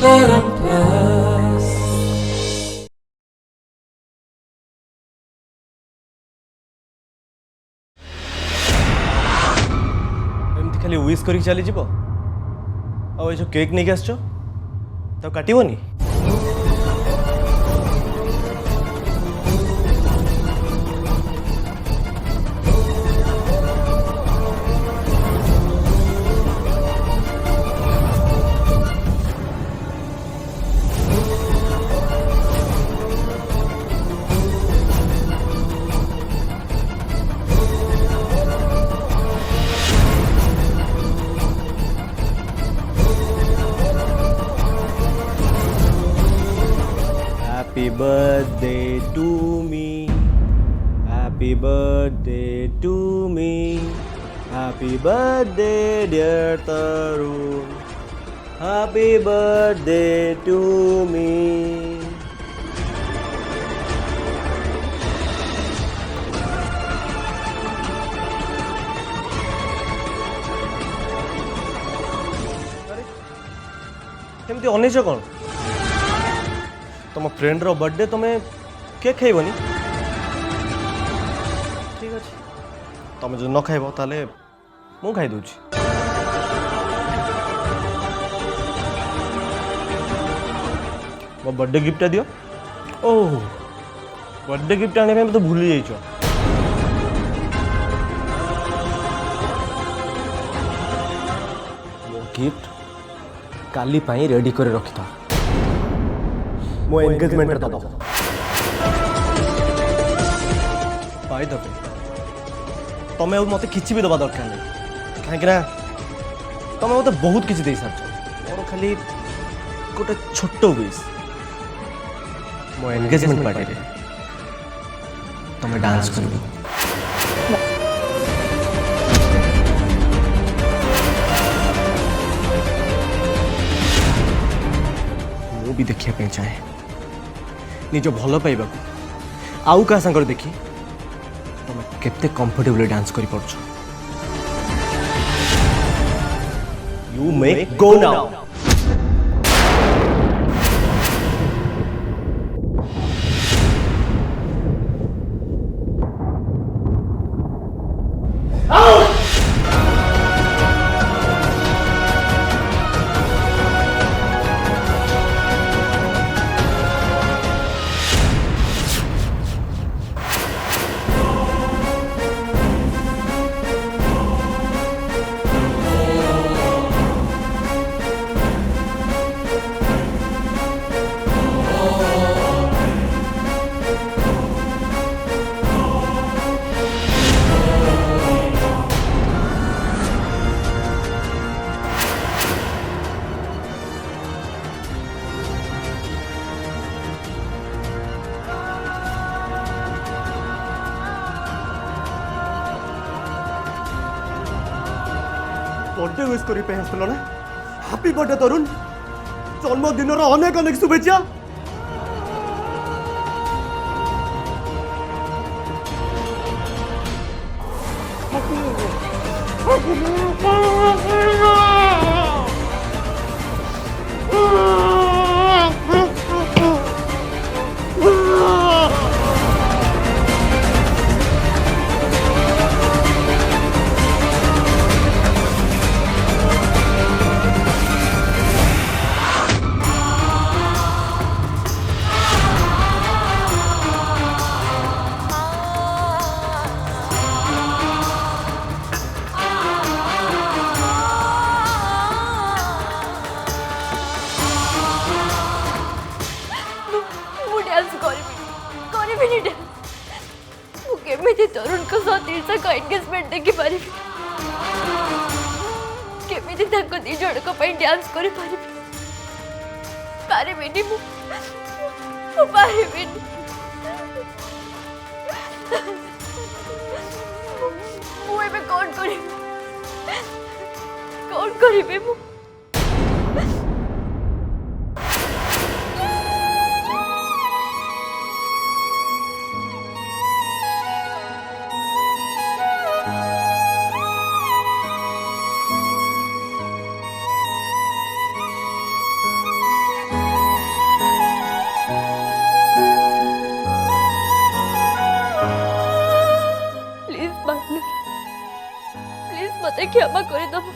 एमती खाली विश करी चली जीव आ जो केक नहीं आसछ तो काटबनी Happy birthday to me. Happy birthday to me. Happy birthday dear Tarun. Happy birthday to me. अरे केमती अनेच कौन तुम फ्रेंड रो बर्थडे तुम्हें केक खाइबनी ठीक अच्छे तुम जो न खाइब ताले मु खाई दूची मो बर्थडे गिफ्ट दियो ओह बर्थडे गिफ्ट आने में तो भूली जाइछ मो गिफ्ट काली पाई रेडी करे रखी था मो एंगेजमेंट दब पाई दबे तमें मत कि भी दबा दरकार नहीं कहीं तुम मत बहुत किसी दे सार मोर खाली गोटे छोट विश मो एंगेजमेंट पार्टी रे तुम डांस कर भी देखिए चाहे निज भल पाइबा आउ क्या सांगर देखी तुम केते कंफर्टेबली डांस कर पारछ you make go now birthday wish करी पे आसलो ना हैप्पी बर्थडे तरुण जन्मदिन अनेक अनेक शुभेच्छा तरुण को साथ एंगेजमेंट देखी पारि केमी दी जन को डांस कर पारिबिनी कौन करी क्षमा करदब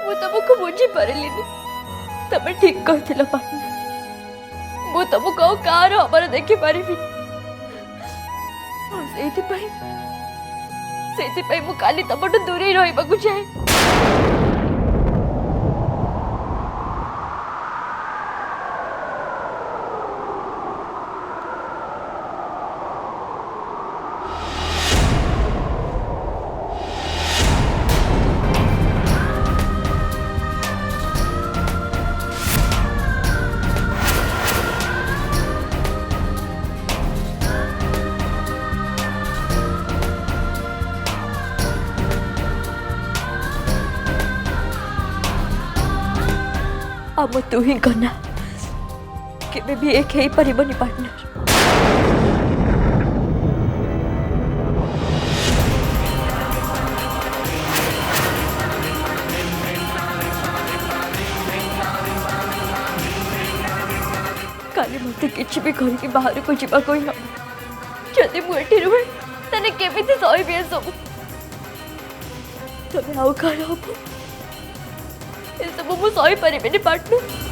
मु तुमको बुझी पारिली तब ठीक कहथिल पार्टनर मु तुमको कार हमार देखि पारिबी से मु काली तमटू दूरे रहिबाकू चाहे आम तू ही गना केबे भी एक ही परिबनी पार्टनर काली मते किछि भी घर के बाहर को जीवा कोई हम जदि मु एठी रुहे तने केमिति सहिबे सब तबे आउ काल हबो ये सब मु सही परिबेनी partner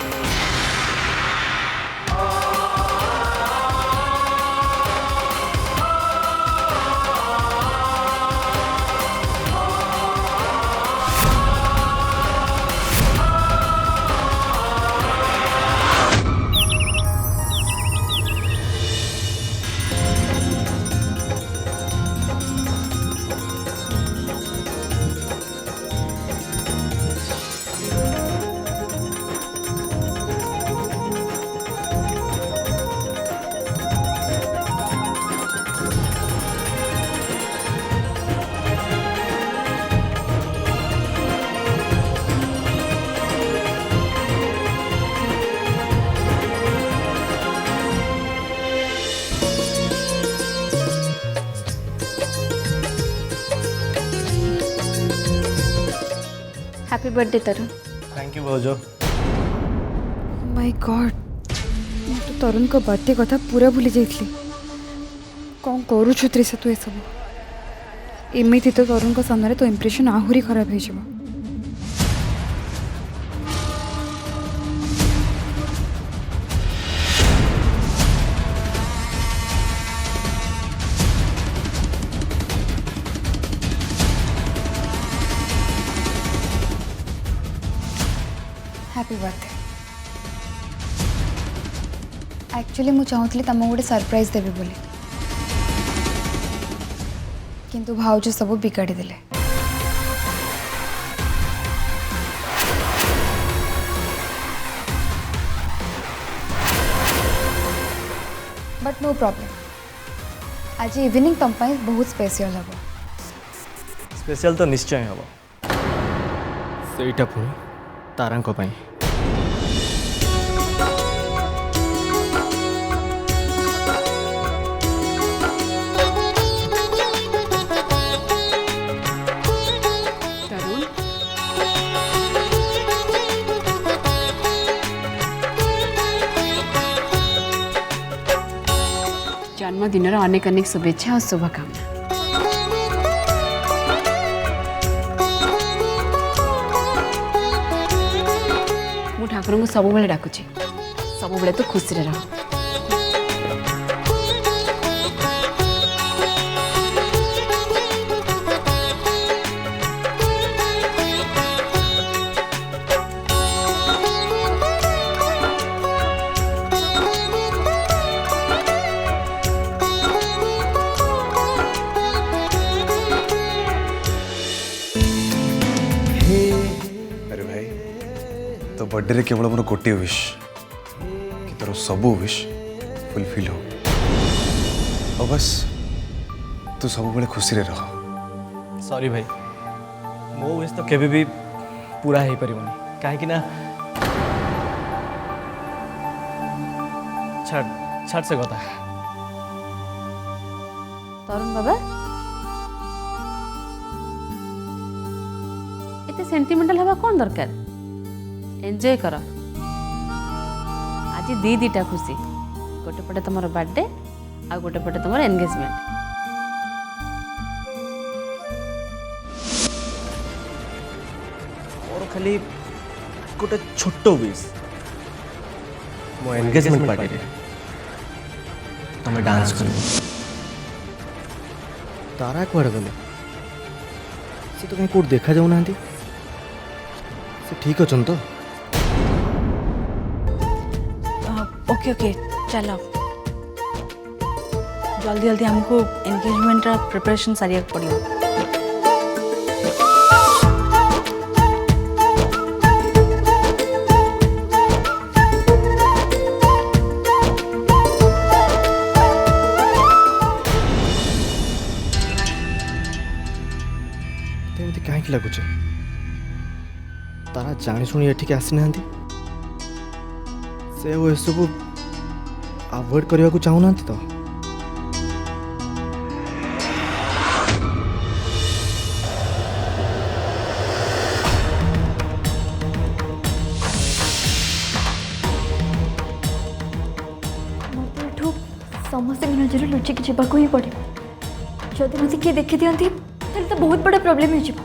happy birthday Tarun thank you भौजो माय गॉड मैं तो तरुण को बर्थडे कथा पूरा भूली जाइली कौन करूछु त्रिशा तू ये सब एमिति तो तरुण को सामने तो इंप्रेशन आहुरी खराब हो जाबो हैप्पी बर्थडे एक्चुअली मु चाहूली तुम गोटे सरप्राइज देवी बोली किंतु भाउज सब बिगाड़ी देले बट नो प्रॉब्लम आज इवनिंग तुम बहुत स्पेशल हम स्पेशल तो निश्चय हम सेटा पुणी तारांको पाई जन्मदिन अनेक अनेक शुभेच्छा और शुभकामना मु ठाकुर को सब बेले डाकुची सब बेले तो खुशी रह तो बर्थडे रे केवल मोर गोटे विश कि तोर सब विश फुलफिल हो और बस तू सब बड़े खुशी रे रह सॉरी भाई मो विश तो केबे भी पूरा हो पारिबनी काहे ना छाड़ छाड़ से कथा तरुण बाबा इतने सेंटिमेंटल हवा कौन दरकार एंजॉय कर आज दीटा खुशी गोटे पटे तुम बर्थडे आ गोटे पटे तुम एंगेजमेंट खाली गोटे छोट विश मो एंगेजमेंट पार्टी रे तुम डांस कर तारा कुआड़े गले से तो कहीं कोट देखा जाऊ ना से ठीक अच्छा तो ओके ओके चलो जल्दी जल्दी हमको एंगेजमेंट प्रिपरेशन सारिया पड़ो। कहीं लगुच तारा जानी शुणी एठिक आसी ना से सब अवॉइड करने को चाहूना तो समस्त नजर लुचिक जावाक ही पड़ो जदि मत किए देखी दिखती तो बहुत बड़ा प्रोब्लेम हो।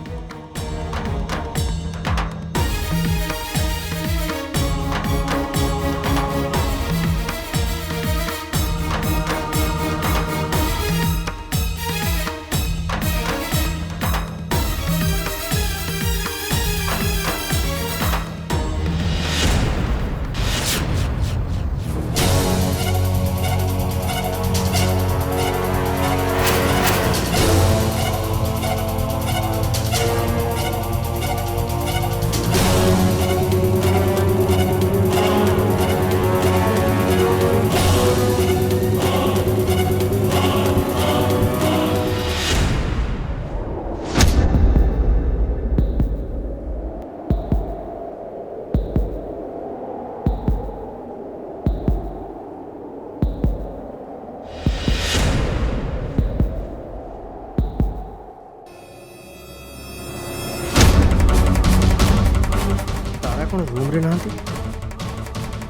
कौन रूम रे ना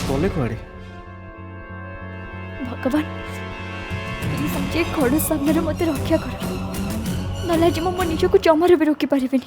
गले कुआड़े भगवान प्लीज आज खड़ सामने मत रक्षा कर ना आज मो निज को जमार भी रोकी पारे।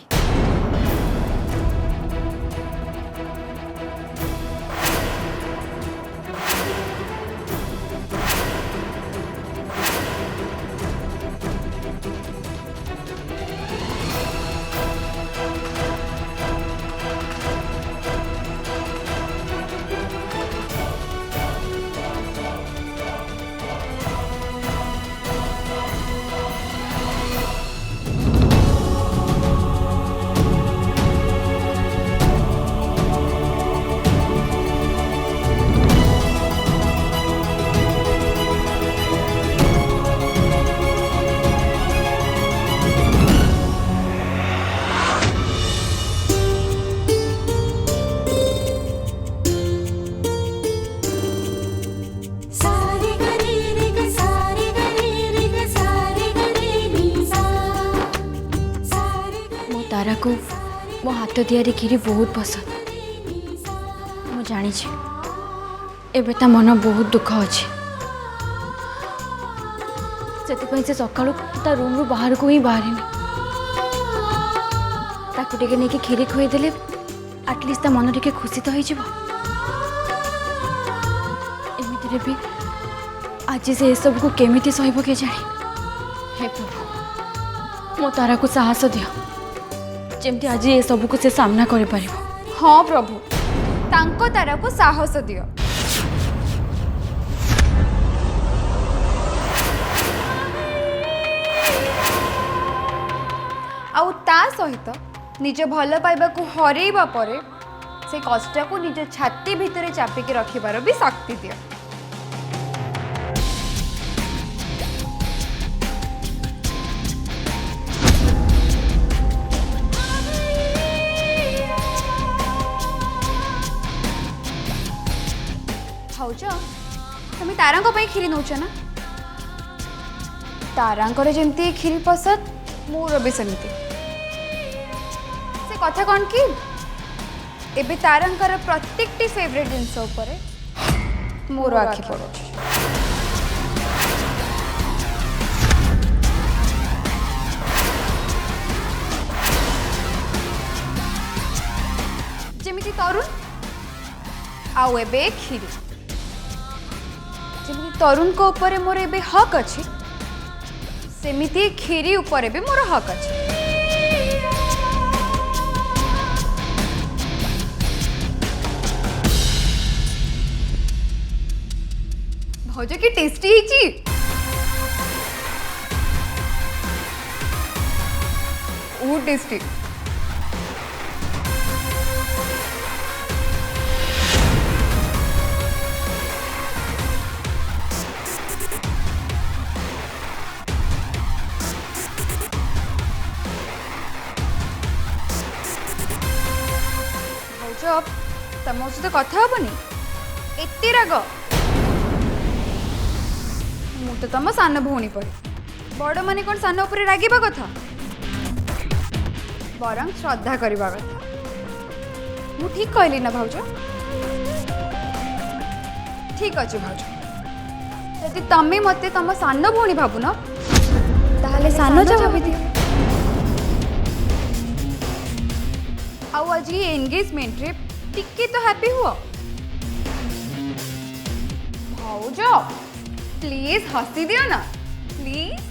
तारा को मो हाथ तैयारी खीरी बहुत पसंद मु जानी एबे ता मन बहुत दुख अच्छे से सका ता रूम रू बाहर को ही बाहर ताकू टे नहीं खीरी खुईदे आटलिस्ट ता मन टे खुशी तो हो एमती भी आज से सब को केमिति सहब के जाने हे प्रभु मो तारा को साहस दियो जमती आज ये सब को से सामना कर पारिबो। हाँ प्रभु तांको तारा को साहस दियो आउ ता सहित निज भल पाइबा को हरैबा परे से कष्ट को निज छाती भितर चापिकी रखिबार भी शक्ति दियो। तुम्हें तारांको पे खीरी नौच ना तारांकर जमती खीरी पसंद मोर भी सेमती से कथा कौन कि एबे तारांकर प्रत्येक फेवरेट जिनस उपरे मोर आखि पड़ो। जेमिति तरुण आउ एबे खीरी जेमिति तरुण को ऊपर मोर एबे हक अछि सेमिति खीरी ऊपर भी मोर हक अछि। भौज की टेस्टी ହେଇଛି ओ टेस्टी भौज तम सहित कथा हेबनी एते राग मु तो तुम सान भौणी पर बड़ माने कौन सान उपर रागिबा कथा बरं श्रद्धा करबा कथा मु ठीक कहली ना भाउज ठीक अछि भाउज यदि तमे मते तुम सान भौणी भाबु न ताहले सान जा भाबी दि आउ आज एंगेजमेंट रे टिके तो हैप्पी हुआ भाउज प्लीज हंसी दियो ना प्लीज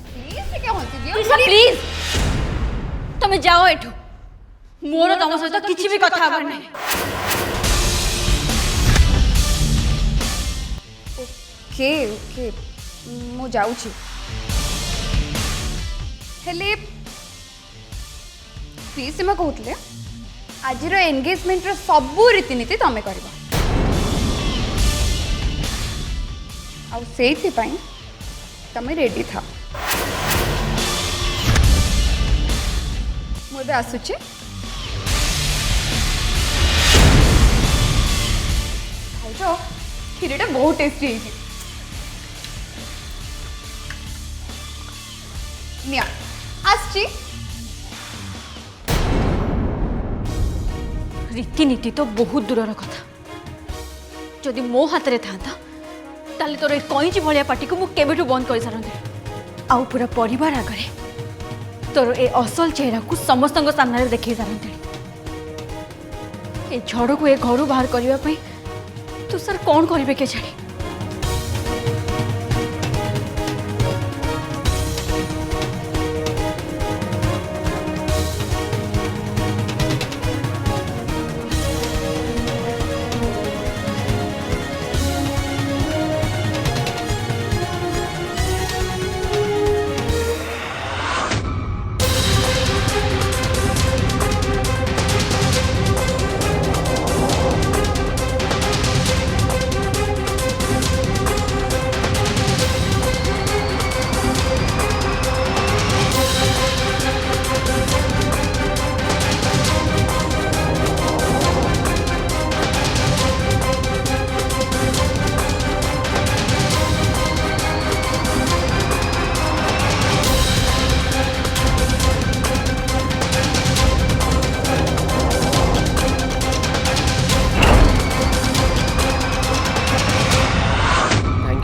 प्लीज से क्या हंसी दियो प्लीज तुम जाओ एठू मोर तुम सहित किछि भी कथा हबार नहीं। ओके ओके मु जाउछि हेले प्लीज से मैं कहूतले आज एंगेजमेंट रो सबू रीतिनीति तमें करबा आउ सेइथि पई तमें रेडी था मु एबे आसुछि भाउज खीरीटा बहुत टेस्टी है निया आसछि रीतिनीति तो बहुत दूर कथा जदि मो हाथ में था ताले तोर कईची भाया पार्टी को मुझे बंद कर सारंती आउ पूरा परिवार आगे तोर ए असल चेहरा को समस्त सामने देखे सारंती ए झड़ को ए घर बाहर करने तू सर कौन करेंगे के जानी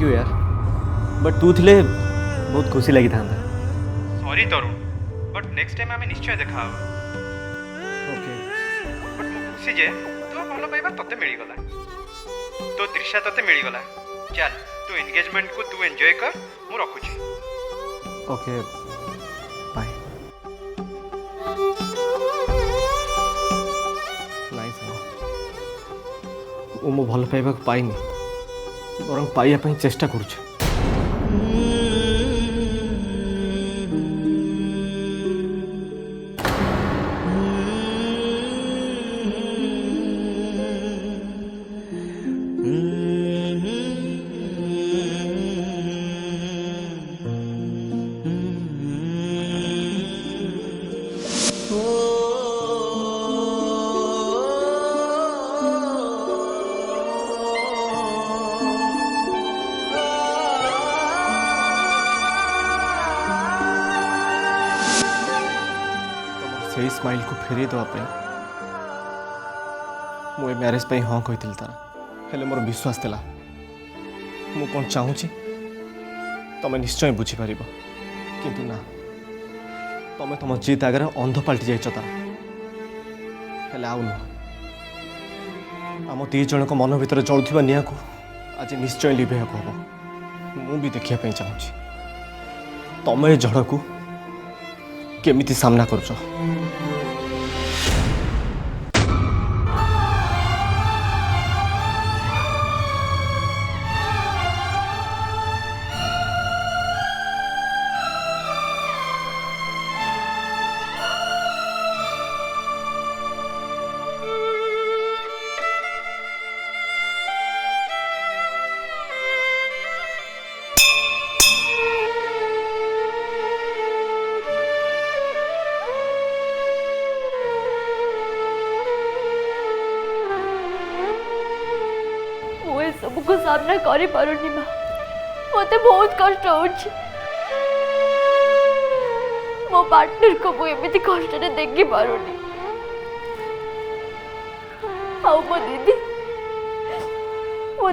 यार बट तू थिले बहुत खुशी लगी था sorry Tarun but next time आमे निश्चय देखा ओके बट मु खुशी जे तो भलो पाइबा तते मिली गला तो दृश्य तते मिली गला चल तू एंगेजमेंट को तू एंजॉय कर मु रखु छी ओके बाय नाइस ओ मो भल पाइबा पाइनी बरं पाइया ପାଇଁ चेष्टा करूछु से स्माइल को फेरे देवाई मुझे मैरेज पे हाँ कही तार हेले मोर विश्वास था मु कौन चाहूँगी तुम्हें निश्चय बुझीपार किंतु ना तुम्हें तुम जीत आगे अंध पलटि जाइछ तार हेले आउ नुह आम दी जन मन भर जलुवा निआ को आज निश्चय लिभे हम मु भी देखा चाहूँगी तुम ए झड़ को केमिति सामना करुଛ। सबको सामना करी पारुनी माँ मते बहुत कष्ट होची मो पार्टनर को मु एमिति कष्ट रे देखि पारुनी आउ मो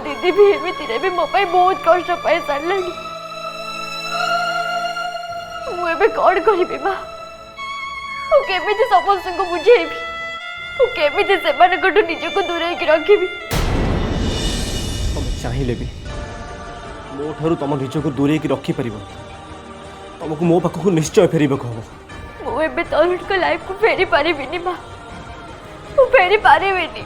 दीदी भी एमिति रे भी मो पाई बहुत कष्ट पाई सारलानी मु एबे कोड करिबी माँ मु केमिति समस्त को बुझेबी मु केमिति सेमान कोटु निज को दूरे की रखिबी तुम चाहिए भी मो ठारू तुम निज को दूरे की रखिपर तुमको मो पाखक निश्चय फेर हम मुझे तरुण को लाइफ को फेरी पारिबिनी माँ फेरी पारिबिनी।